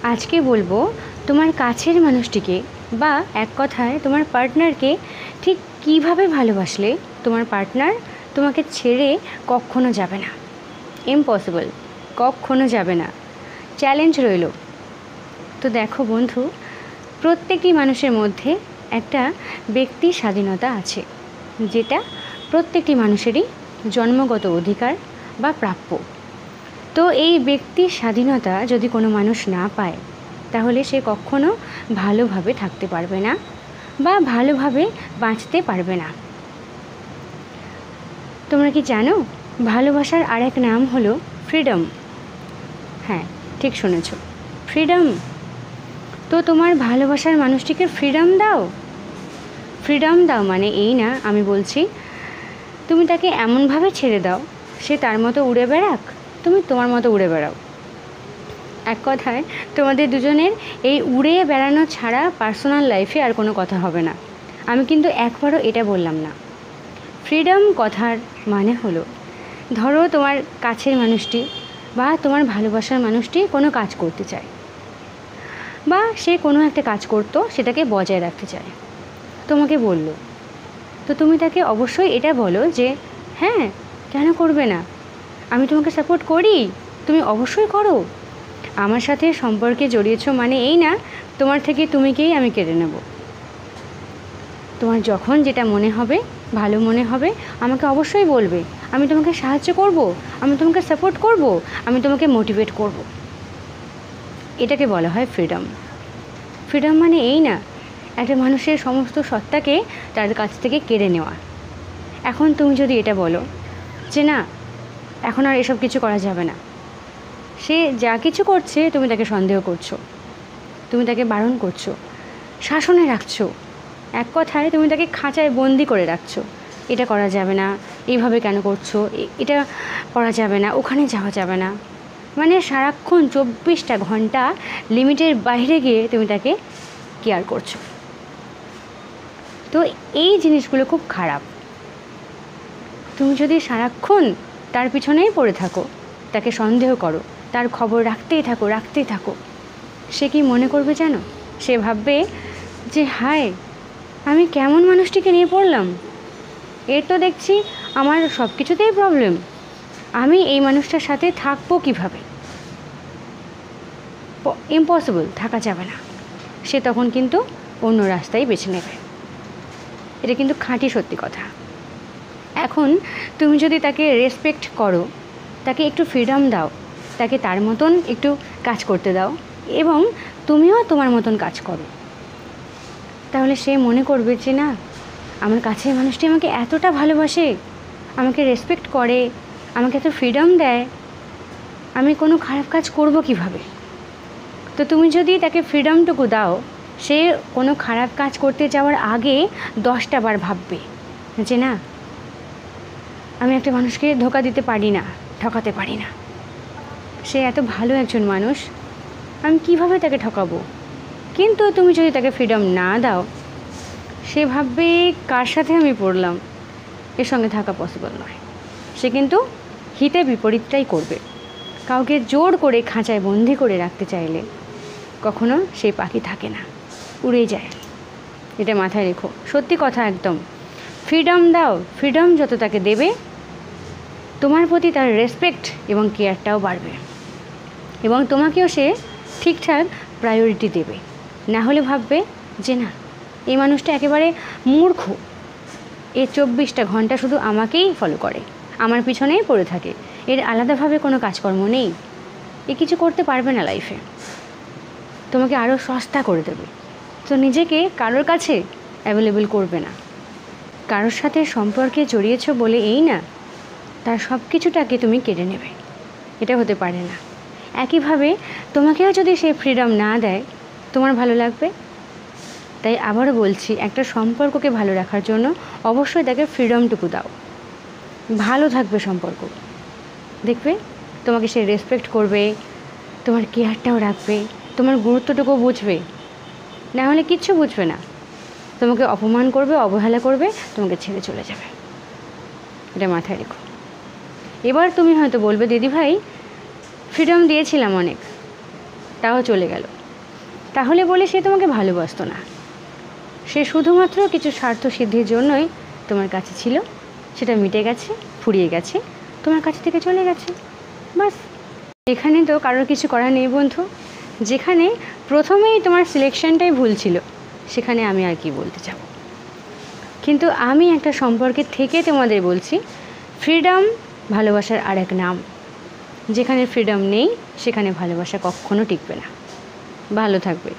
আজকে বলবো তোমার কাছের মানুষটিকে বা এক কথায় তোমার পার্টনারকে ঠিক কিভাবে ভালোবাসলে তোমার পার্টনার তোমাকে ছেড়ে কখনো যাবে না। ইম্পসিবল, কখনো যাবে না, চ্যালেঞ্জ রইল। তো দেখো বন্ধু, প্রত্যেকটি মানুষের মধ্যে একটা ব্যক্তি স্বাধীনতা আছে, যেটা প্রত্যেকটি মানুষেরই জন্মগত অধিকার বা প্রাপ্য। তো এই ব্যক্তির স্বাধীনতা যদি কোনো মানুষ না পায়, তাহলে সে কখনো ভালোভাবে থাকতে পারবে না বা ভালোভাবে বাঁচতে পারবে না। তোমরা কি জানো, ভালোবাসার আরেক নাম হলো ফ্রিডম। হ্যাঁ, ঠিক শুনেছ, ফ্রিডম। তো তোমার ভালোবাসার মানুষটিকে ফ্রিডম দাও। ফ্রিডম দাও মানে এই না আমি বলছি তুমি তাকে এমনভাবে ছেড়ে দাও সে তার মতো উড়ে বেড়াক, তুমি তোমার মতো উড়ে বেড়াও। এক কথায় তোমাদের দুজনের এই উড়ে বেড়ানো ছাড়া পার্সোনাল লাইফে আর কোনো কথা হবে না। আমি কিন্তু একবারও এটা বললাম না। ফ্রিডম কথার মানে হলো, ধরো তোমার কাছের মানুষটি বা তোমার ভালোবাসার মানুষটি কোনো কাজ করতে চায় বা সে কোনো একটা কাজ করতো, সেটাকে বজায় রাখতে চায়, তোমাকে বলল। তো তুমি তাকে অবশ্যই এটা বলো যে হ্যাঁ, কেন করবে না, আমি তোমাকে সাপোর্ট করি, তুমি অবশ্যই করো। আমার সাথে সম্পর্কে জড়িয়েছো মানে এই না তোমার থেকে তুমিকেই আমি কেড়ে নেব। তোমার যখন যেটা মনে হবে, ভালো মনে হবে, আমাকে অবশ্যই বলবে। আমি তোমাকে সাহায্য করব, আমি তোমাকে সাপোর্ট করব, আমি তোমাকে মোটিভেট করব। এটাকে বলা হয় ফ্রিডম। ফ্রিডম মানে এই না একটা মানুষের সমস্ত সত্তাকে তার কাছ থেকে কেড়ে নেওয়া। এখন তুমি যদি এটা বলো যে না, এখন আর এসব কিছু করা যাবে না, সে যা কিছু করছে তুমি তাকে সন্দেহ করছো, তুমি তাকে বারণ করছো, শাসনে রাখছো, এক কথায় তুমি তাকে খাঁচায় বন্দি করে রাখছো। এটা করা যাবে না, এইভাবে কেন করছো, এটা করা যাবে না, ওখানে যাওয়া যাবে না, মানে সারাক্ষণ 24টা ঘন্টা লিমিটের বাইরে গিয়ে তুমি তাকে কেয়ার করছো। তো এই জিনিসগুলো খুব খারাপ। তুমি যদি সারাক্ষণ তার পিছনেই পড়ে থাকো, তাকে সন্দেহ করো, তার খবর রাখতেই থাকো, সে কি মনে করবে জানো? সে ভাববে যে হায়, আমি কেমন মানুষটিকে নিয়ে পড়লাম, এর তো দেখছি আমার সব কিছুতেই প্রবলেম, আমি এই মানুষটার সাথে থাকবো কিভাবে? ইম্পসিবল, থাকা যাবে না। সে তখন কিন্তু অন্য রাস্তায় বেছে নেবে। এটা কিন্তু খাঁটি সত্যি কথা। এখন তুমি যদি তাকে রেসপেক্ট করো, তাকে একটু ফ্রিডম দাও, তাকে তার মতন একটু কাজ করতে দাও এবং তুমিও তোমার মতন কাজ করো, তাহলে সে মনে করবে যে না, আমার কাছের মানুষটি আমাকে এতটা ভালোবাসে, আমাকে রেসপেক্ট করে, আমাকে এত ফ্রিডম দেয়, আমি কোনো খারাপ কাজ করব কিভাবে? তো তুমি যদি তাকে ফ্রিডমটুকু দাও, সে কোনো খারাপ কাজ করতে যাওয়ার আগে 10টা বার ভাববে যে না, আমি একটা মানুষকে ধোঁকা দিতে পারি না, ঠকাতে পারি না, সে এত ভালো একজন মানুষ, আমি কিভাবে তাকে ঠকাবো? কিন্তু তুমি যদি তাকে ফ্রিডম না দাও, সে ভাববে কার সাথে আমি পড়লাম, এর সঙ্গে থাকা পসিবল নয়। সে কিন্তু হিতে বিপরীতটাই করবে। কাউকে জোর করে খাঁচায় বন্দি করে রাখতে চাইলে কখনো সেই পাখি থাকে না, উড়ে যায়। এটা মাথায় রেখো, সত্যি কথা একদম। ফ্রিডম দাও, ফ্রিডম যত তাকে দেবে, তোমার প্রতি তার রেসপেক্ট এবং কেয়ারটাও বাড়বে এবং তোমাকেও সে ঠিকঠাক প্রায়োরিটি দেবে। না হলে ভাববে যে না, এই মানুষটা একেবারে মূর্খ, এ 24টা ঘন্টা শুধু আমাকেই ফলো করে, আমার পিছনেই পড়ে থাকে, এর আলাদাভাবে কোনো কাজকর্ম নেই, এ কিছু করতে পারবে না লাইফে, তোমাকে আরও সস্তা করে দেবে। তো নিজেকে কারোর কাছে অ্যাভেলেবল করবে না। কারোর সাথে সম্পর্কে জড়িয়েছো বলে এই না তার সব কিছুটাকে তুমি কেড়ে নেবে, এটা হতে পারে না। একইভাবে তোমাকেও যদি সে ফ্রিডম না দেয়, তোমার ভালো লাগবে? তাই আবারও বলছি, একটা সম্পর্ককে ভালো রাখার জন্য অবশ্যই তাকে ফ্রিডমটুকু দাও, ভালো থাকবে সম্পর্ক। দেখবে তোমাকে সে রেসপেক্ট করবে, তোমার কেয়ারটাও রাখবে, তোমার গুরুত্বটুকু বুঝবে। না হলে কিচ্ছু বুঝবে না, তোমাকে অপমান করবে, অবহেলা করবে, তোমাকে ছেড়ে চলে যাবে। এটা মাথায় রেখো। এবার তুমি হয়তো বলবে দিদি ভাই, ফ্রিডম দিয়েছিলাম অনেক, তাও চলে গেল, তাহলে বলে সে তোমাকে ভালোবাসতো না। সে শুধুমাত্র কিছু স্বার্থ সিদ্ধির জন্যই তোমার কাছে ছিল, সেটা মিটে গেছে, ফুরিয়ে গেছে, তোমার কাছ থেকে চলে গেছে, বাস। এখানে তো কারোর কিছু করার নেই বন্ধু। যেখানে প্রথমেই তোমার সিলেকশনটাই ভুল ছিল, সেখানে আমি আর কি বলতে চাবো। কিন্তু আমি একটা সম্পর্কে থেকে তোমাদের বলছি, ফ্রিডম ভালোবাসার আর এক নাম। যেখানে ফ্রিডম নেই সেখানে ভালোবাসা কখনো টিকবে না। ভালো থাকবে।